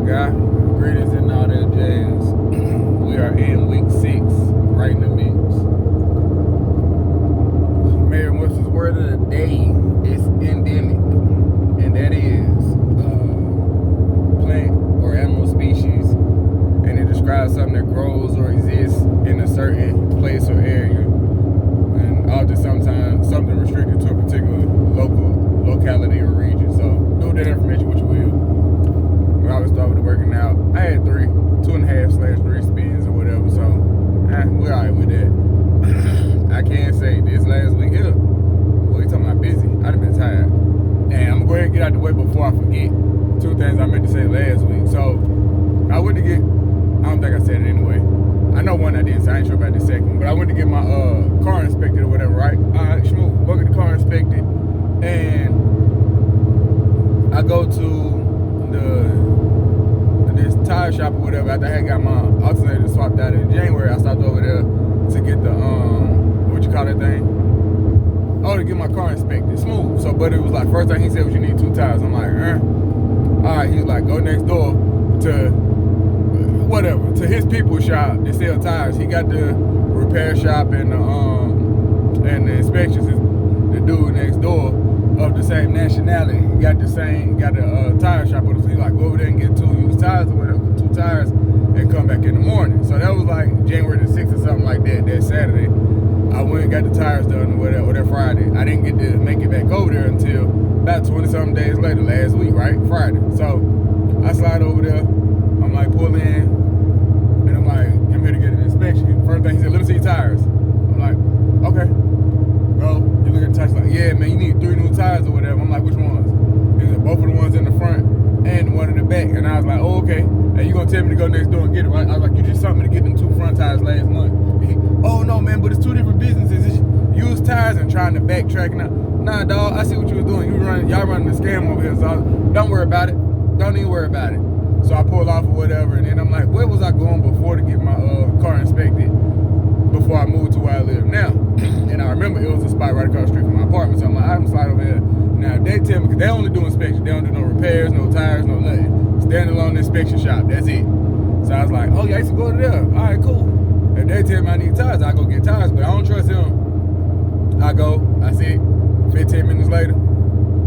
guy? Greetings and all that jazz. We are in week 6, right in the mix. Merriam-Webster's word of the day is endemic, and that is plant or animal species, and it describes something that grows or exists in a certain place or area, and often sometimes something restricted to a particular locality or region. So do that information what you will. We always start with the working out. I had 2.5/3 spins or whatever, so we're alright with that. I can say this last week here, boy, you talking about busy. I done been tired. And I'm gonna go ahead and get out the way before I forget 2 things I meant to say last week. So I went to get, I don't think I said it anyway. I know one I didn't say, I ain't sure about the second one, but I went to get my car inspected or whatever, right? Alright, smooth, go get the car inspected, and I go to this tire shop or whatever. After I had got my alternator swapped out in January, I stopped over there to get the what you call that thing? Oh, to get my car inspected. Smooth. So, but it was like, first thing he said was you need 2 tires. I'm like, alright. He was like, go next door to whatever, to his people's shop that sell tires. He got the repair shop and the inspections. The dude next door of the same nationality. He got a tire shop with us. He like, go over there and get 2 used tires or whatever, 2 tires, and come back in the morning. So that was like January the 6th or something like that, that Saturday. I went and got the tires done or whatever, or that Friday. I didn't get to make it back over there until about 20-something days later, last week, right? Friday. So I slide over there. I'm like, pull in, and I'm like, I'm here to get an inspection. First thing he said, let me see your tires. I'm like, okay. Bro, you look at the tires like, yeah, man, you need 3 new tires or whatever. I'm like, which ones? He said, both of the ones in the front and the one in the back. And I was like, oh, okay. And you gonna tell me to go next door and get it, right? I was like, you just told me to get them 2 front tires last month. Oh no, man, but it's 2 different businesses. It's used tires and trying to backtrack now. Nah, dog, I see what you was doing. Y'all running a scam over here, so don't worry about it. Don't even worry about it. So I pulled off or whatever, and then I'm like, where was I going before to get my car inspected before I moved to where I live now? And I remember it was a spot right across the street from my apartment, so I'm like, I'm slide over here. Now they tell me, because they only do inspections. They don't do no repairs, no tires, no nothing. Standalone inspection shop, that's it. So I was like, oh yeah, I used to go to there. All right, cool. If they tell me I need tires, I go get tires, but I don't trust him. I go, I see it, 15 minutes later,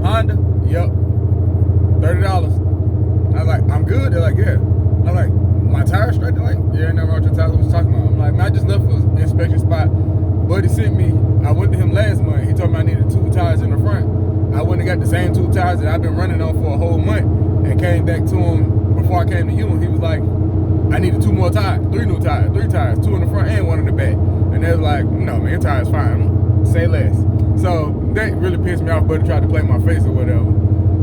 Honda, yep, $30. I was like, I'm good? They're like, yeah. I was like, my tires straight? They're like, yeah, never wrong with your tires, what you talking about? I'm like, man, I just left for an inspection spot. Buddy sent me, I went to him last month, he told me I needed 2 tires in the front. I went and got the same 2 tires that I've been running on for a whole month, and came back to him before I came to you, and he was like, I needed 2 more tires, 3 new tires, 3 tires, 2 in the front and 1 in the back. And they was like, no, man, your tire's fine. Say less. So that really pissed me off, but tried to play my face or whatever.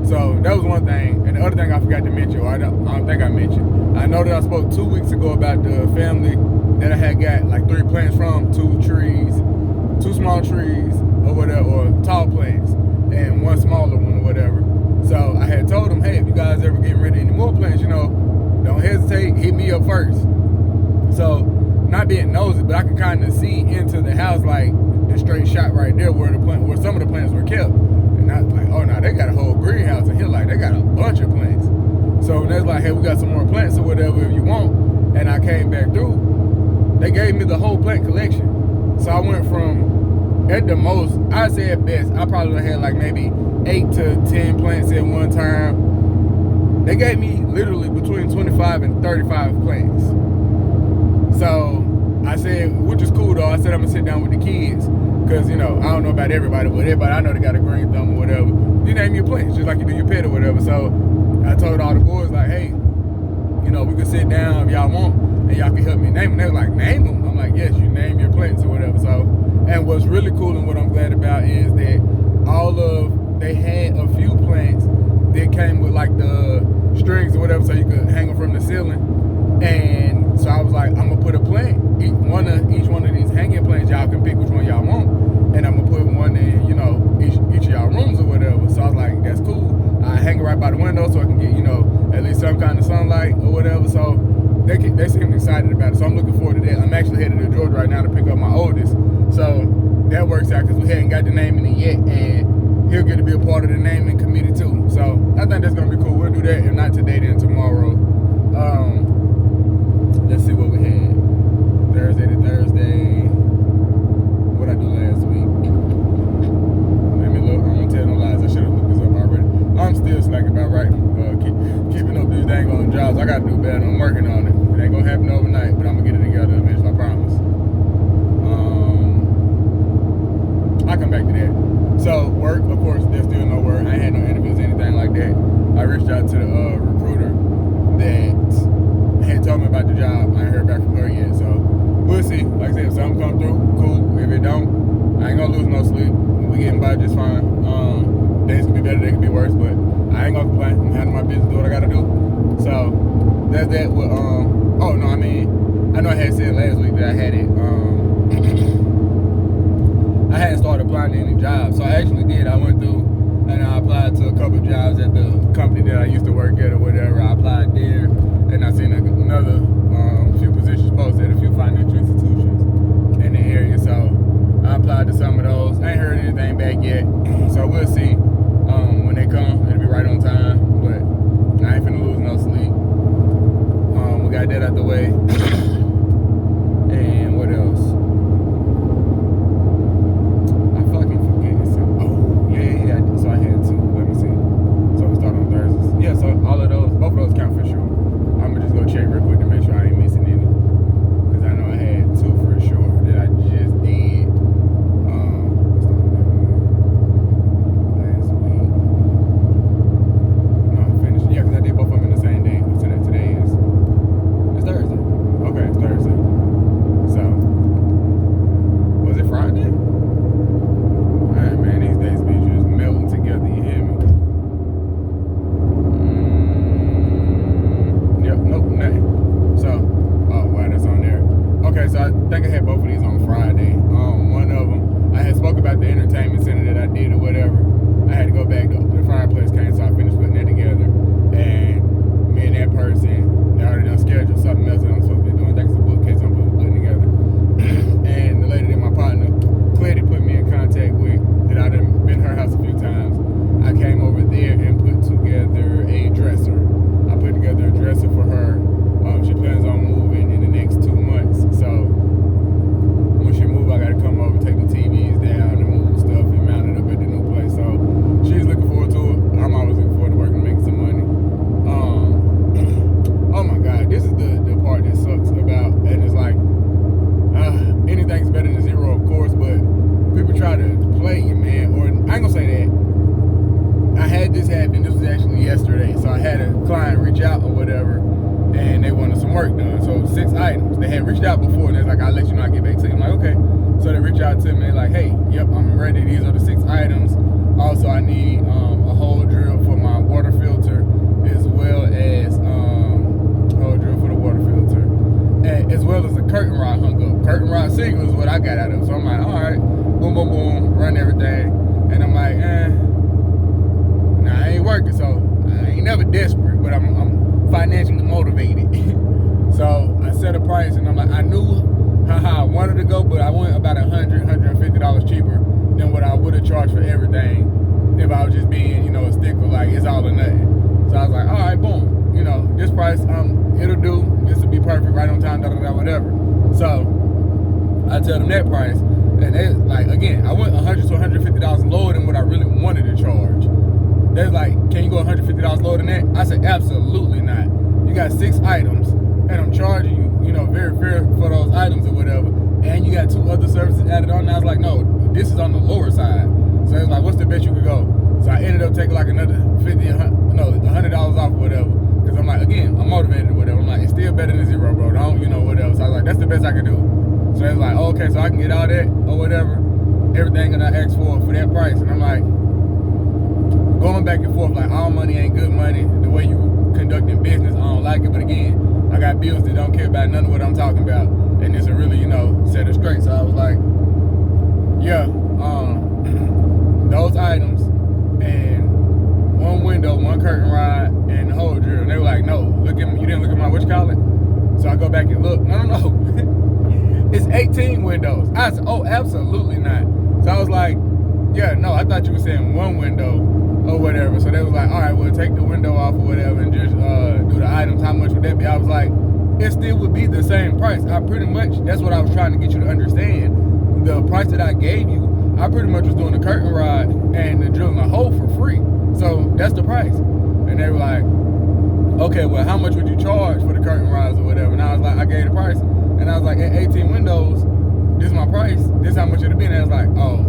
So that was one thing. And the other thing I forgot to mention, or I don't think I mentioned, I know that I spoke 2 weeks ago about the family that I had got like 3 plants from, 2 trees, 2 small trees or whatever, or tall plants, and 1 smaller one or whatever. So I had told them, hey, if you guys ever getting rid of any more plants, you know, don't hesitate, hit me up first. So, not being nosy, but I could kind of see into the house, like the straight shot right there where some of the plants were kept. And I was like, oh no, they got a whole greenhouse in here, like they got a bunch of plants. So that's like, hey, we got some more plants or whatever if you want. And I came back through, they gave me the whole plant collection. So I went from, at the most, I'd say at best, I probably had like maybe 8 to 10 plants at one time. They gave me literally between 25 and 35 plants. So I said, which is cool though, I said I'm gonna sit down with the kids. Cause you know, I don't know about everybody, but everybody I know they got a green thumb or whatever. You name your plants, just like you do your pet or whatever. So I told all the boys like, hey, you know, we can sit down if y'all want and y'all can help me name them. They was like, name them? I'm like, yes, you name your plants or whatever. So, and what's really cool and what I'm glad about is that they had a few plants that came with like the strings or whatever, so you could hang them from the ceiling. And so I was like, I'm gonna put a plant, each one of these hanging plants, y'all can pick which one y'all want, and I'm gonna put one in, you know, each of y'all rooms or whatever. So I was like, that's cool. I hang it right by the window so I can get, you know, at least some kind of sunlight or whatever. So they seemed excited about it. So I'm looking forward to that. I'm actually headed to Georgia right now to pick up my oldest. So that works out because we hadn't got the name in it yet, and he'll get to be a part of the naming committee too. So I think that's gonna be cool. We'll do that, if not today, then tomorrow. about right. Keeping up these dang on jobs. I got to do better. I'm working on it. It ain't gonna happen overnight, but I'm gonna get it together eventually. I promise. I'll come back to that. So work, of course, there's still no work. I ain't had no interviews, anything like that. I reached out to the recruiter that had told me about the job. I ain't heard back from her yet, so we'll see. Like I said, if something come through, cool. If it don't, I ain't gonna lose no sleep. We getting by just fine. Days can be better, they can be worse, but I ain't gonna complain. I'm handling my business, do what I gotta do. So that's that. With oh no, I mean, I know I had said last week that I had it. I hadn't started applying to any jobs, so I actually did. I went through and I applied to a couple of jobs at the company that I used to work at or whatever. I applied there, and I seen another few positions posted at a few financial institutions in the area. So I applied to some of those. I ain't heard anything back yet, so we'll see. When they come, it'll be right on time. But I ain't finna lose no sleep. We got that out the way. And what else? I fucking forget something. Oh, yeah. So I had two. Let me see. So we start on Thursdays. Yeah, so all of those, both of those count for sure. I'm gonna just go check real quick to make sure I ain't missing any. Because I know I had two for sure that I just did. Last week. No, I finished. Yeah, because I did both of them in the same day. What's today is? It's Thursday. Okay, it's Thursday. So, was it Friday? Alright, man, these days be just melting together, you hear me? Yep, nope, nothing. So, oh, wow, that's on there. Okay, so I think I had both of these on Friday. One of them, I had spoke about the entertainment center that I did or whatever. I had to go back, the fireplace came, so I finished putting that together. And me and that person, they already done scheduled something else that I'm supposed to be doing. I think it's a bookcase I'm supposed to be putting together. And the lady that my partner, Claire, put me in contact with, that I'd been to her house a few times. I came over there and put together a dresser. I put together a dresser for her. She plans on moving in the next 2 months. So when she moves, I gotta come over, take the TVs down and move stuff and mount it up at the new place. So she's looking forward to it. I'm always looking forward to working and making some money. Oh my God, this is the part that sucks about, and it's like, anything's better than zero, of course, but people try to play you, man. Or I ain't gonna say that. I had this happen. This was actually yesterday. So I had a client reach out or whatever, and they wanted some work done. So 6 items. They had reached out before, and they're like, I'll let you know, I'll get back to you. I'm like, okay. So they reach out to me like, hey, yep, I'm ready. These are the 6 items. Also, I need a hole drill for my water filter, as well as hole drill for the water filter, and as well as a curtain rod hung up. Curtain rod single is what I got out of it. So I'm like, all right, boom, boom, boom, run everything. And I'm like, nah, I ain't working, so I ain't never desperate, but I'm financially motivated. So I set a price, and I'm like, I knew how I wanted to go, but I went about $150 cheaper than what I would have charged for everything if I was just being, a stickler, like it's all or nothing. So I was like, all right, boom, this price, it'll do. This will be perfect, right on time, whatever. So I tell them that price, and they like, again, I went $100 to $150 lower than what I really wanted to charge. They're like, can you go $150 lower than that? I said, absolutely not. You got 6 items, and I'm charging you, very fair for those items or whatever, and you got 2 other services added on. And I was like, no, this is on the lower side. So it's like, what's the best you could go? So I ended up taking like another $100 off or whatever, because I'm like, again, I'm motivated or whatever. I'm like, it's still better than zero, bro. Don't, whatever. So I was like, that's the best I can do. So it's like, oh, okay, so I can get all that or whatever, everything that I asked for that price. And I'm like, going back and forth, like, all money ain't good money. The way you conducting business, I don't like it. But again, I got bills that don't care about none of what I'm talking about, and it's a really, set it straight. So I was like, yeah, those items and 1 window, 1 curtain rod, and the hole drill. And they were like, no, you didn't look at my whatchamacallit? So I go back and look. No. It's 18 windows. I said, oh, absolutely not. So I was like, yeah, no, I thought you were saying 1 window or whatever. So they was like, all right, we'll take the window off or whatever and just do the items. How much would that be? I was like, it still would be the same price. That's what I was trying to get you to understand. The price that I gave you, I pretty much was doing the curtain rod and the drilling a hole for free. So that's the price. and they were like, okay, well, how much would you charge for the curtain rods or whatever? And I was like, I gave the price, and I was like, at 18 windows, this is my price, this is how much it'll be. And I was like, oh,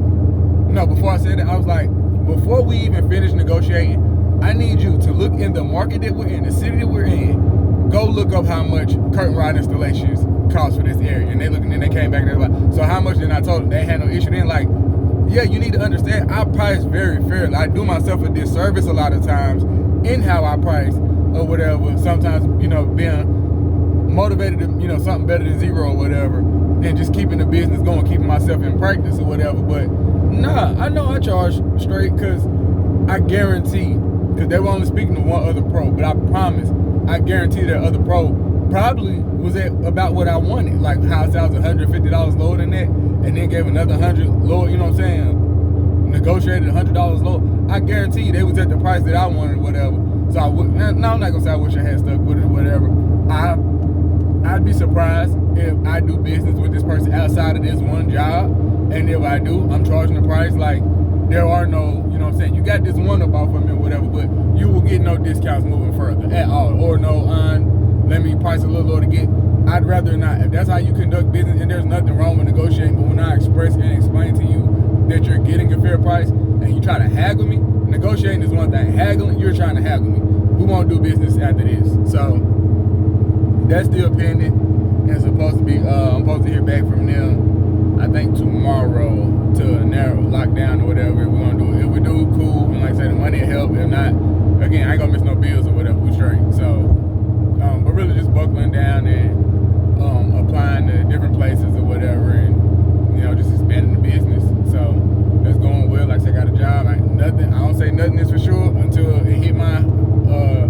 no, before I said it, I was like, before we even finish negotiating, I need you to look in the market that we're in, the city that we're in, go look up how much curtain rod installations cost for this area. And they looked, and then they came back and they were like, so how much? And I told them they had no issue. Then like, yeah, you need to understand, I price very fairly. I do myself a disservice a lot of times in how I price or whatever. Sometimes, you know, being motivated to, you know, something better than zero or whatever, and just keeping the business going, keeping myself in practice or whatever. But nah, I know I charge straight because I guarantee, because they were only speaking to one other pro, but I promise, I guarantee that other pro probably was at about what I wanted. Like how I was $150 lower than that, and then gave another 100 lower, you know what I'm saying? Negotiated $100 lower. I guarantee you they was at the price that I wanted or whatever. So I would, no, I'm not gonna say I wish I had stuck with it or whatever. I'd be surprised if I do business with this person outside of this one job, and if I do, I'm charging the price. Like, there are no, you know what I'm saying, you got this one up off of me or whatever, but you will get no discounts moving further at all, or no, let me price a little lower to get. I'd rather not. If that's how you conduct business, and there's nothing wrong with negotiating, but when I express and explain to you that you're getting a fair price and you try to haggle me, negotiating is one thing, haggling, you're trying to haggle me. We won't do business after this. So that's still pending, and it's supposed to be, I'm supposed to hear back from them, I think tomorrow, to narrow, lock down or whatever we're gonna do. If we do, cool, and like I said, the money will help. If not, again, I ain't gonna miss no bills or whatever, we straight. So, but really just buckling down and applying to different places or whatever, and, you know, just expanding the business. So that's going well. Like I said, I got a job. I don't say nothing is for sure until it hit my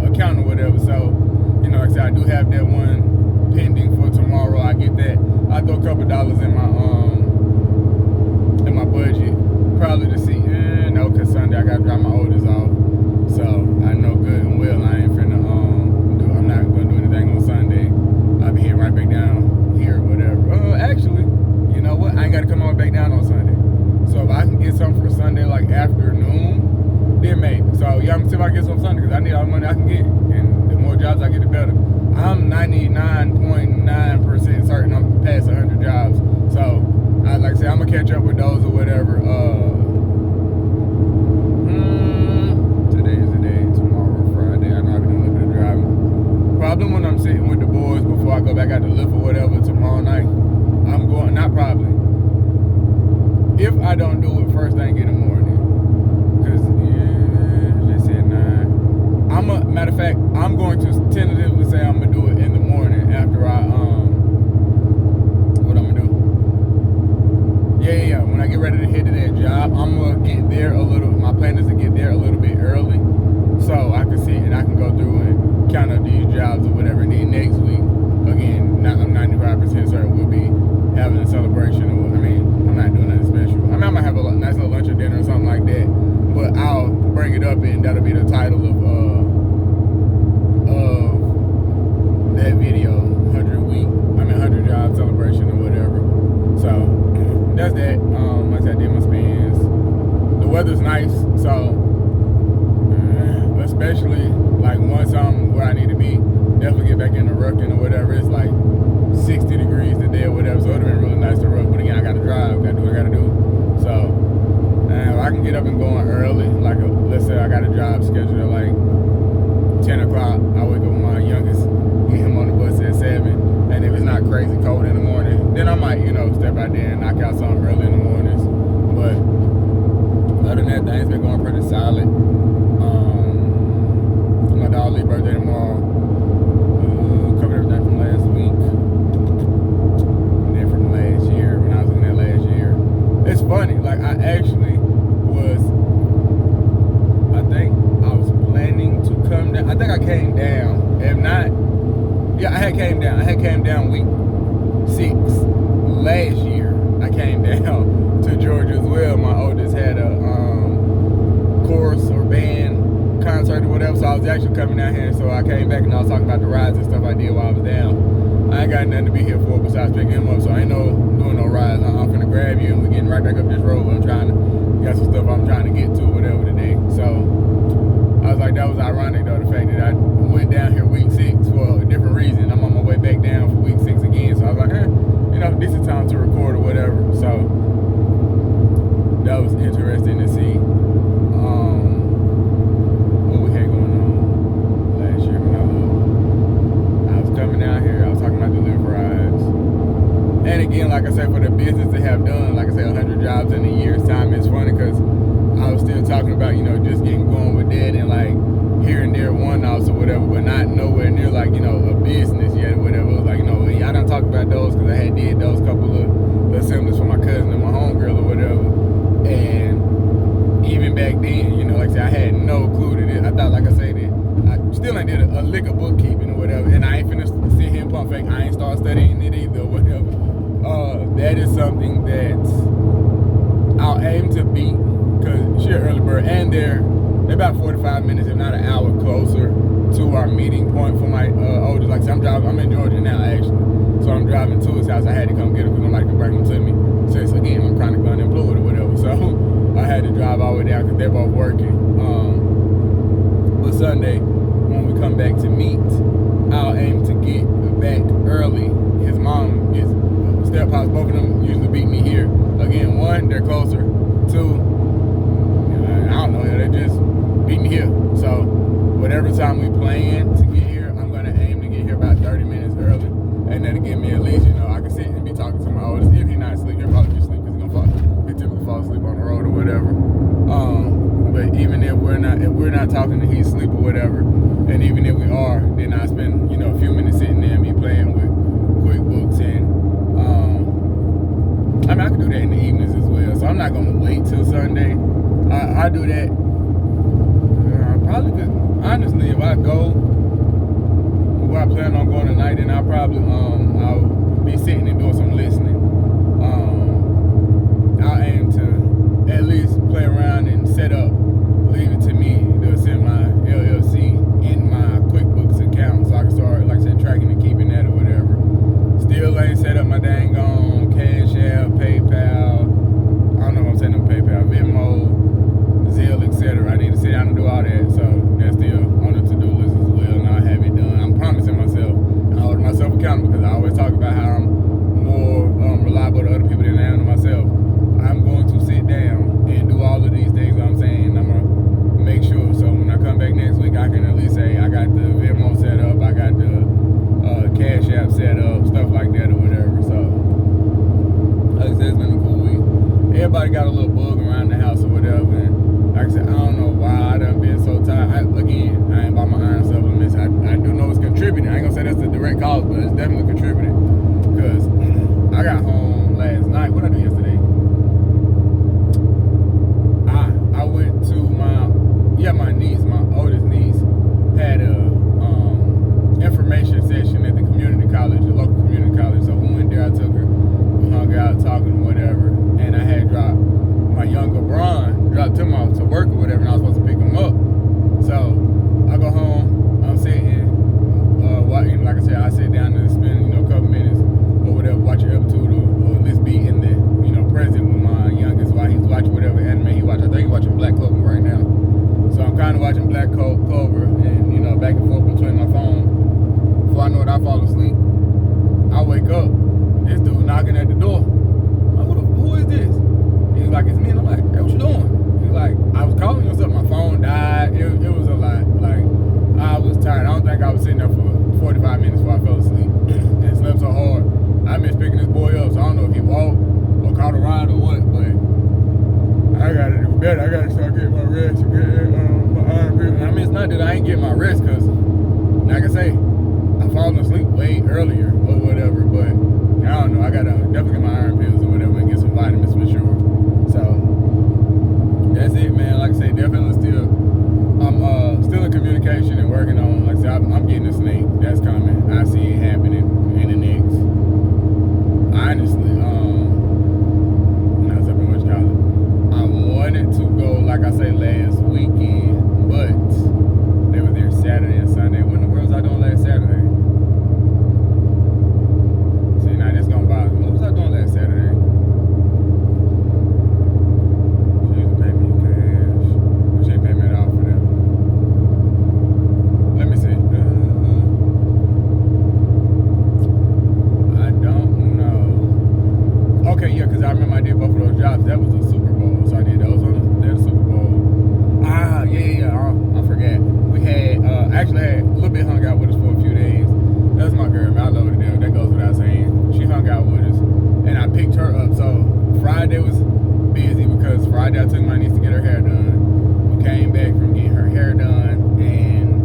account or whatever. So, you know, like I said, I do have that one pending for tomorrow. I get that. I throw a couple dollars in my budget, probably to see. No, cause Sunday I gotta drop my oldest off. So I know good and well I ain't finna I'm not gonna do anything on Sunday. I'll be heading right back down here or whatever. Actually, you know what? I ain't gotta come all the way back down on Sunday. So if I can get something for Sunday like afternoon, then maybe. So yeah, I'm gonna see if I can get some Sunday, because I need all the money I can get, and the more jobs I get, the better. I'm 99.9% certain I'm past 100 jobs. So like I said, I'm gonna catch up with those or whatever. Today is the day. Tomorrow, Friday. I know I've been doing a little bit of driving. Probably when I'm sitting with the boys before I go back out to lift or whatever tomorrow night, I'm going. Not probably. If I don't do it first thing in the morning, because they said 9. Matter of fact, I'm going to tentatively say I'm gonna do it in the morning after I what I'm gonna do. Yeah. When I get ready to head to that job, I'm gonna get there a little. My plan is to get there a little bit early, so I can sit and I can go through and count up these jobs or whatever. And then next week, again, I'm 95% certain we'll be having a celebration. I'm not doing nothing special. I might have a nice little lunch or dinner or something like that, but I'll bring it up and that'll be the title of that video, 100 job celebration or whatever. So that's that. Like I said, I did my spins. The weather's nice, so especially like once I'm where I need to be, definitely get back in the rucking or whatever. It's like 60 degrees today or whatever, so it would have been really nice to ruck. But again, I gotta drive, gotta do what I gotta do. So if I can get up and going early, like let's say I got a job scheduled at like 10 o'clock, I wake up with my youngest, get him on the bus at 7, and if it's not crazy cold in the morning, then I might, you know, step out there and knock out something early in the mornings. But other than that, things been going pretty solid. My dog Lee's birthday tomorrow. Covered everything from last week. And then from last year, when I was in there last year. It's funny, like I actually was, I think I was planning to come down. I think I came down. If not, yeah, I had came down. I had came down week 6 last year. I came down to Georgia as well. My oldest had a chorus or band concert or whatever, so I was actually coming down here. So I came back and I was talking about the rides and stuff I did while I was down. I ain't got nothing to be here for besides picking him up, so I ain't doing no rides. I'm finna grab you and we're getting right back up this road. Got some stuff I'm trying to get to or whatever today. So I was like, that was ironic though, the fact that I went down here week 6 for a different reason. I'm on my way back down for week 6 again, so I was like, this is time to record or whatever. So that was interesting to see. What we had going on last year when I was coming down here. I was talking about delivery rides, and again, like I said, for the business to have done, like I said, 100 jobs in a year's time. It's funny because I was still talking about, just getting going with that and like here and there one-offs or whatever, but not nowhere near like, a business yet or whatever. It was like, I done talked about those because I had did those couple of assemblies for my cousin and my homegirl or whatever. And even back then, like I said, I had no clue that I thought, like I said, that I still ain't did a lick of bookkeeping or whatever, and I ain't finna sit here and pump fake. I ain't start studying it either or whatever. That is something that I'll aim to beat. Because she's an early bird, and they're about 45 minutes, if not an hour, closer to our meeting point for my oldest. Like I said, I'm in Georgia now, actually. So I'm driving to his house. I had to come get him because I'm like to bring him to me. Since, again, I'm chronically unemployed or whatever. So I had to drive all the way down because they're both working. But Sunday, when we come back to meet, I'll aim to get back early. His mom is step house. Both of them usually beat me here. Again, one, they're closer. Two, I don't know, they just beat me here. So whatever time we plan to get here, I'm gonna aim to get here about 30 minutes early, and that'll give me at least, I can sit and be talking to my oldest. If he's not asleep, he'll probably be asleep because he typically fall asleep on the road or whatever. But even if we're not talking and he's asleep or whatever, and even if we are, then I spend a few minutes sitting there and me playing with QuickBooks and I can do that in the evenings as well. So I'm not gonna wait till Sunday. I do that probably because honestly, if I go where I plan on going tonight, then I'll probably I'll be sitting and doing some listening. I'll aim to at least play around and set up. Leave it to me to send my LLC in my QuickBooks account so I can start, like I said, tracking and keeping that or whatever. Still ain't set up my dang on Cash App, PayPal. I don't know if I'm setting up PayPal, Venmo, Zelle, etc. I need to sit down and do all that. So that's still on the to-do list as well, and I'll have it done. I'm promising myself, and I hold myself accountable because I always talk about how I'm more reliable to other people than I am to myself. I'm going to sit down and do all of these things I'm saying. I'm going to make sure. So when I come back next week, I can at least say I got the Venmo set up, I got the Cash App set up, stuff like that or whatever. So like I said, it's been a cool week. Everybody got a little bug around the house or whatever. And like I said, I don't know why I done been so tired. I ain't bought my iron supplements. I do know it's contributing. I ain't gonna say that's the direct cause, but it's definitely contributing. Because I got home last night. What did I do yesterday? I went to my niece, my oldest niece, had a information session at the community college, the local community college. So we went there, I took her, we hung out, talking, whatever, and I had dropped my younger Bron, dropped him off to work or whatever, and I was supposed to pick him up. So I go home, I'm sitting, watching, like I said, I sit down and spend, a couple minutes or whatever, watching Episode or at least be in the, present with my youngest while he's watching whatever anime he watches. I think he's watching Black Clover right now. So I'm kind of watching Black Clover and, back and forth between my phone. Before I know it, I fall asleep. I wake up, this dude knocking at the door. I'm like, who is this? He's like, it's me. And I'm like, hey, what you doing? He's like, I was calling you something. My phone died. It was a lot. Like, I was tired. I don't think I was sitting there for 45 minutes before I fell asleep and slept so hard. I missed picking this boy up, so I don't know if he walked or caught a ride or what, but I gotta do better. I gotta start getting my rest and get my iron pills. I mean, it's not that I ain't getting my rest, because, like I say, I've fallen asleep way earlier or whatever, but I don't know. I gotta definitely get my iron pills or whatever and get some vitamins for sure. So that's it, man. Like I say, definitely I'm still in communication and working on. Like I said, I'm getting a snake that's coming. I see it happening in the next. Honestly, not something much college. I wanted to go, like I say, last weekend, but they were there Saturday and Sunday. When the world was I doing last Saturday? See, now this gonna bother me. What was I doing last Saturday? She used to pay me cash. She didn't pay me at all for that. actually had a little bit hung out with us for a few days. That's my girl, man. I love her to death. That goes without saying. She hung out with us, and I picked her up. So Friday was busy because Friday I took my niece to get her hair done. We came back from getting her hair done, and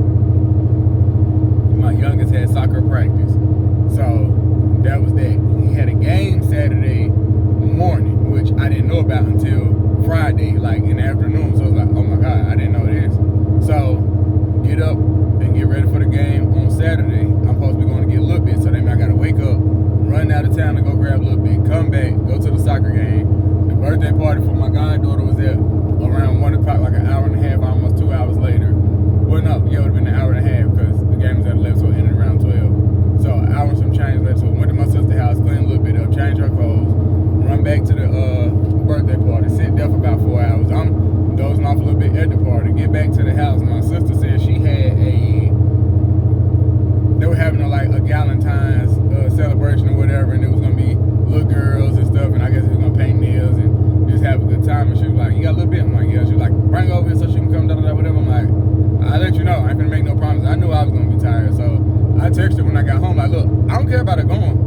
my youngest had soccer practice. So that was that. He had a game Saturday morning, which I didn't know about until Friday, like in the afternoon. So I was like, oh my God, I didn't know this. So get up and get ready for the game on Saturday. I'm supposed to be going to get a little bit, so then I gotta wake up, run out of town to go grab a little bit, come back, go to the soccer game. The birthday party for my goddaughter was there around 1 o'clock, like an hour and a half, almost 2 hours later. Well, no, yeah, it would have been an hour and a half because the game was at 11, so it ended around 12. So an hour and some change later. So went to my sister's house, cleaned a little bit up, changed her clothes, run back to the birthday party, sit there for about 4 hours. I'm dozing off a little bit at the party, get back to the house. My sister said they were having a Galentine's celebration or whatever, and it was gonna be little girls and stuff, and I guess it was gonna paint nails and just have a good time. And she was like, you got a little bit? I'm like, yeah. She was like, bring her over here so she can come, whatever. I'm like, I'll let you know. I ain't gonna make no promises. I knew I was gonna be tired, so I texted her when I got home, like, look, I don't care about her going.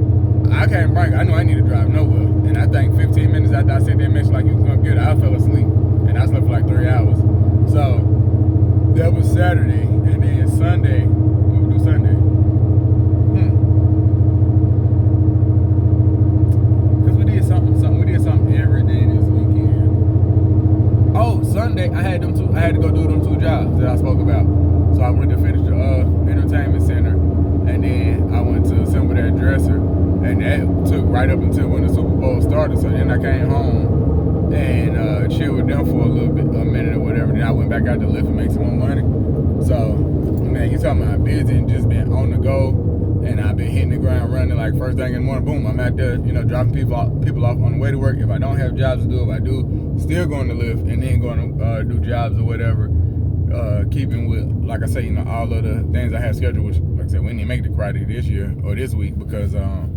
I can't bring her. I know I need to drive nowhere. And I think 15 minutes after I said that message, like, you was gonna get her, I fell asleep. And I slept for like 3 hours. So that was Saturday, and then Sunday, what we do Sunday? Because we did something every day this weekend. Oh, Sunday, I had to go do them 2 jobs that I spoke about. So I went to finish the entertainment center, and then I went to assemble that dresser, and that took right up until when the Super Bowl started. So then I came home and chilled with them for a minute or whatever. Then I went back out to lift and make some more money. So, man, you talking about busy and just been on the go, and I've been hitting the ground running like first thing in the morning. Boom, I'm out there, dropping people off on the way to work. If I don't have jobs to do, if I do, still going to lift and then going to do jobs or whatever. Keeping with, like I say, all of the things I had scheduled, which, like I said, we didn't make the karate this year or this week because I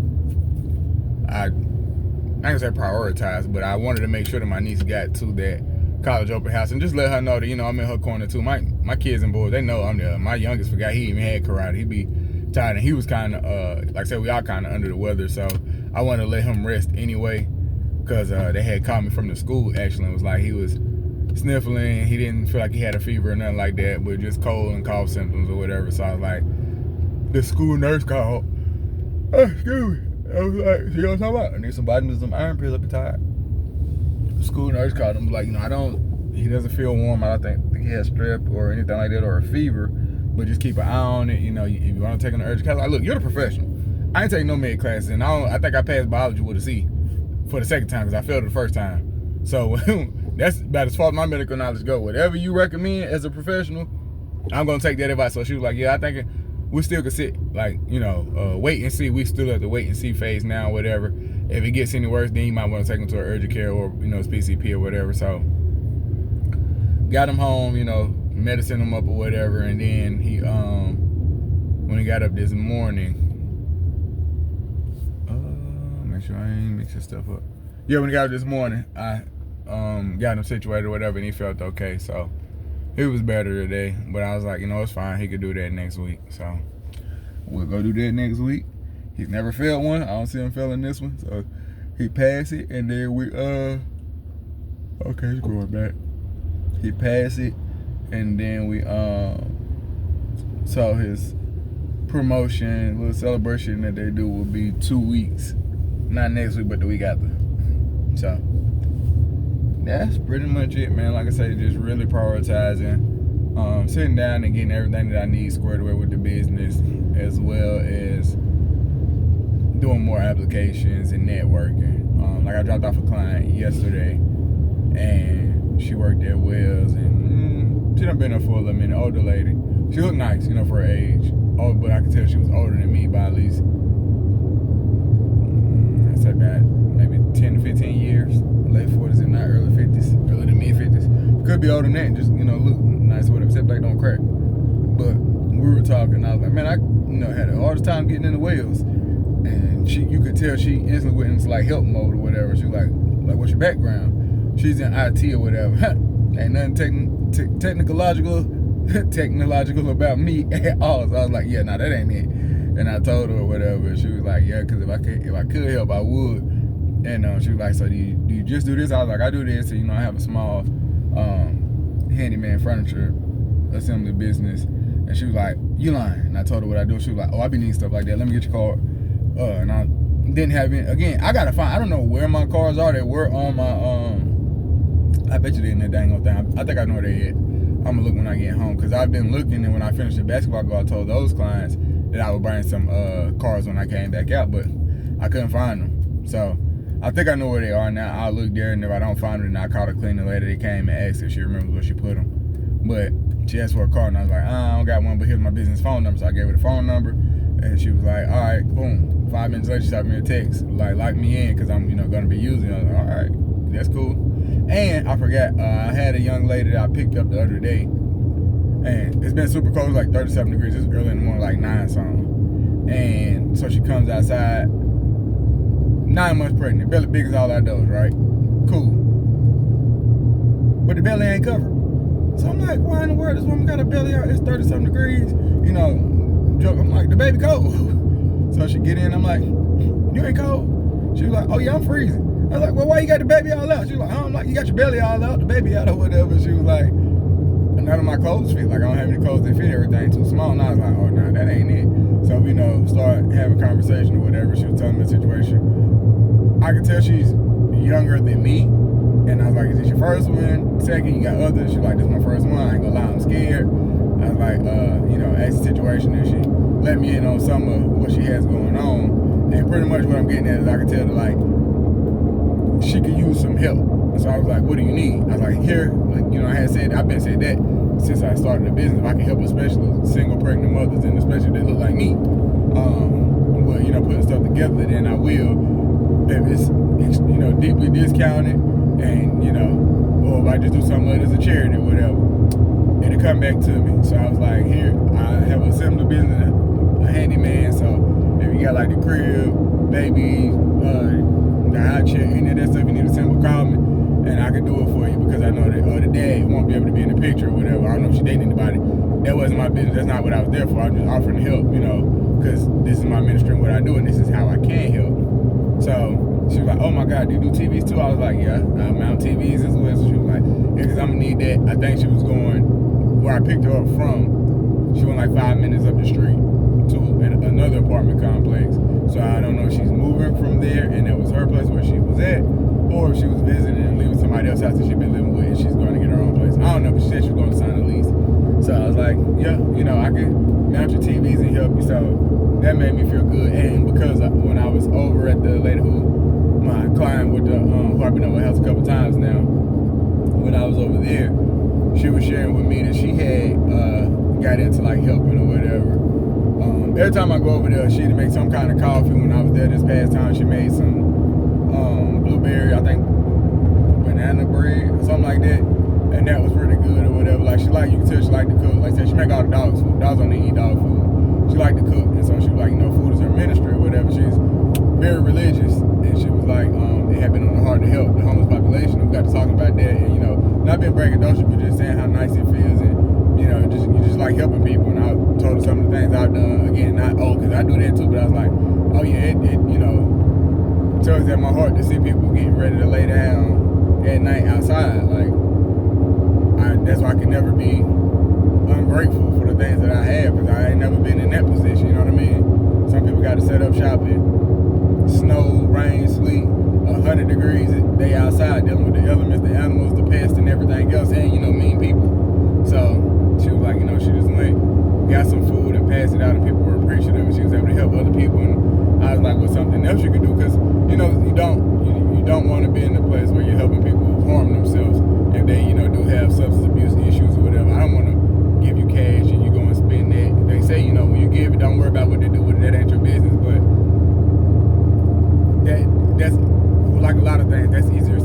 ain't gonna say prioritize, but I wanted to make sure that my niece got to that college open house and just let her know that, I'm in her corner too. My kids and boys, they know I'm there. My youngest forgot he even had karate. He'd be tired, and he was kind of, like I said, we all kind of under the weather, so I wanted to let him rest anyway because they had called me from the school, actually, and it was like he was sniffling. He didn't feel like he had a fever or nothing like that, but just cold and cough symptoms or whatever. So I was like, the school nurse called. Oh, excuse me. I was like, see what I'm talking about? I need some vitamins, some iron pills. I'll be tired. The school nurse called him, like, he doesn't feel warm. I don't think he has strep or anything like that or a fever, but just keep an eye on it. If you want to take an urgent class, like, look, you're the professional. I ain't taking no med classes, and I think I passed biology with a C for the second time because I failed it the first time. So that's about as far as my medical knowledge go. Whatever you recommend as a professional, I'm gonna take that advice. So she was like, yeah, I think we still could sit, like, wait and see. We still at the wait and see phase now, whatever. If it gets any worse, then you might want to take him to an urgent care or, PCP or whatever. So got him home, medicine him up or whatever. And then he, when he got up this morning, make sure I ain't mixing stuff up. Yeah, when he got up this morning, I got him situated or whatever, and he felt okay. So it was better today, but I was like, it's fine. He could do that next week. So we'll go do that next week. He's never failed one. I don't see him failing this one. So he passed it, and then we okay, he's going back. He passed it, and then we saw his promotion, little celebration that they do will be 2 weeks. Not next week, but the week after. So that's pretty much it, man. Like I said, just really prioritizing, sitting down and getting everything that I need squared away with the business, as well as doing more applications and networking. Like I dropped off a client yesterday, and she worked at Wells, and she done been there for a little minute. Older lady. She looked nice, for her age. Oh, but I could tell she was older than me by at least, I said about maybe 10 to 15 years. Late 40s and not early 50s, early to mid 50s. Could be older than that and just, look nice or whatever, except they don't crack. But we were talking, I was like, man, I had the hardest time getting into Wells. And you could tell she instantly went into like help mode or whatever. She was like, what's your background? She's in IT or whatever. Ain't nothing technological technological about me at all. So I was like, yeah, nah, that ain't it. And I told her or whatever. She was like, yeah, because if I could help, I would. And she was like, so do you just do this? I was like, I do this. And, I have a small handyman furniture assembly business. And she was like, you lying. And I told her what I do. She was like, oh, I be needing stuff like that. Let me get your card. And I didn't have it. Again, I got to find, I don't know where my cards are. They were on my, I bet you they're in that dang old thing. I think I know where they at. I'm going to look when I get home. Because I've been looking, and when I finished the basketball goal, I told those clients that I would bring some cards when I came back out. But I couldn't find them. So I think I know where they are now. I'll look there, and if I don't find them, then I called a cleaner later. They came and asked if she remembers where she put them. But she asked for a card, and I was like, I don't got one, but here's my business phone number. So I gave her the phone number, and she was like, all right, boom. 5 minutes later, she sent me a text, like me in, because I'm, going to be using it. I was like, all right, that's cool. And I forgot, I had a young lady that I picked up the other day, and it's been super cold, like 37 degrees. It's early in the morning, like 9 something. And so she comes outside, 9 months pregnant, belly big as all our does, right? Cool. But the belly ain't covered. So I'm like, why in the world this woman got a belly out? It's 30-something degrees. Joke. I'm like, the baby cold. So she get in, I'm like, you ain't cold? She was like, oh yeah, I'm freezing. I was like, well, why you got the baby all out? She was like, I'm like, you got your belly all out, the baby out or whatever. She was like, none of my clothes fit. Like, I don't have any clothes that fit, everything too small. And I was like, oh, no, that ain't it. So, start having a conversation or whatever. She was telling me the situation. I could tell she's younger than me. And I was like, is this your first one? Second, you got others. She was like, this is my first one. I ain't gonna lie, I'm scared. I was like, asked the situation, and she let me in on some of what she has going on. And pretty much what I'm getting at is I could tell her, like, she could use some help. So I was like, what do you need? I was like, here, I've been said that since I started the business. If I can help especially single pregnant mothers, and especially that look like me, putting stuff together, then I will. If it's deeply discounted, and or if I just do something like this as a charity or whatever, it'll come back to me. So I was like, here, I have a similar business, a handyman. So if you got like the crib, baby, the high chair, any of that stuff you need to assemble, call me, and I can do it for you, because I know that the dad won't be able to be in the picture or whatever. I don't know if she dating anybody. That wasn't my business. That's not what I was there for. I was just offering to help, because this is my ministry and what I do, and this is how I can help. So she was like, oh my God, do you do TVs too? I was like, yeah, I mount TVs as well. So she was like, yeah, because I'm going to need that. I think she was going where I picked her up from. She went like 5 minutes up the street to another apartment complex. So I don't know if she's moving from there and that was her place where she was at, or if she was visiting and leaving somebody else's house that she'd been living with, and she's going to get her own place. I don't know, but she said she was going to sign a lease. So I was like, yeah, I can mount your TVs and help you. So that made me feel good. And because when I was over at the lady my client with the who I've been over her house a couple times now, when I was over there, she was sharing with me that she had got into like helping or whatever. Every time I go over there, she'd make some kind of coffee. When I was there this past time, she made some blueberry, I think, banana bread or something like that. And that was really good or whatever. Like, you can tell she liked to cook. Like I said, she make all the dogs food. Dogs don't eat dog food. She liked to cook. And so she was like, food is her ministry or whatever. She's very religious. And she was like, it had been on the heart to help the homeless population. We got to talking about that. And, not being braggadocious, but just saying how nice it feels. And, you just like helping people. And I told her some of the things I've done. Again, because I do that too, but I was like, oh yeah, it tugs at my heart to see people getting ready to lay down at night outside. Like, that's why I can never be ungrateful for the things that I have, because I ain't never been in that position, you know what I mean? Some people got to set up shop in snow, rain, sleet, 100 degrees, they outside dealing with the elements, the animals, the pests, and everything else, and, mean people. So she was like, she just got some food and passed it out, and people were appreciative, and she was able to help other people. And I was like, well, something else you could do, because, you don't want to be in a place where you're helping people harm themselves if they, do have substance abuse issues or whatever. I don't want to give you cash and you go and spend that. They say, when you give it, don't worry about what they do with it. That ain't your business. But that's like a lot of things. That's easier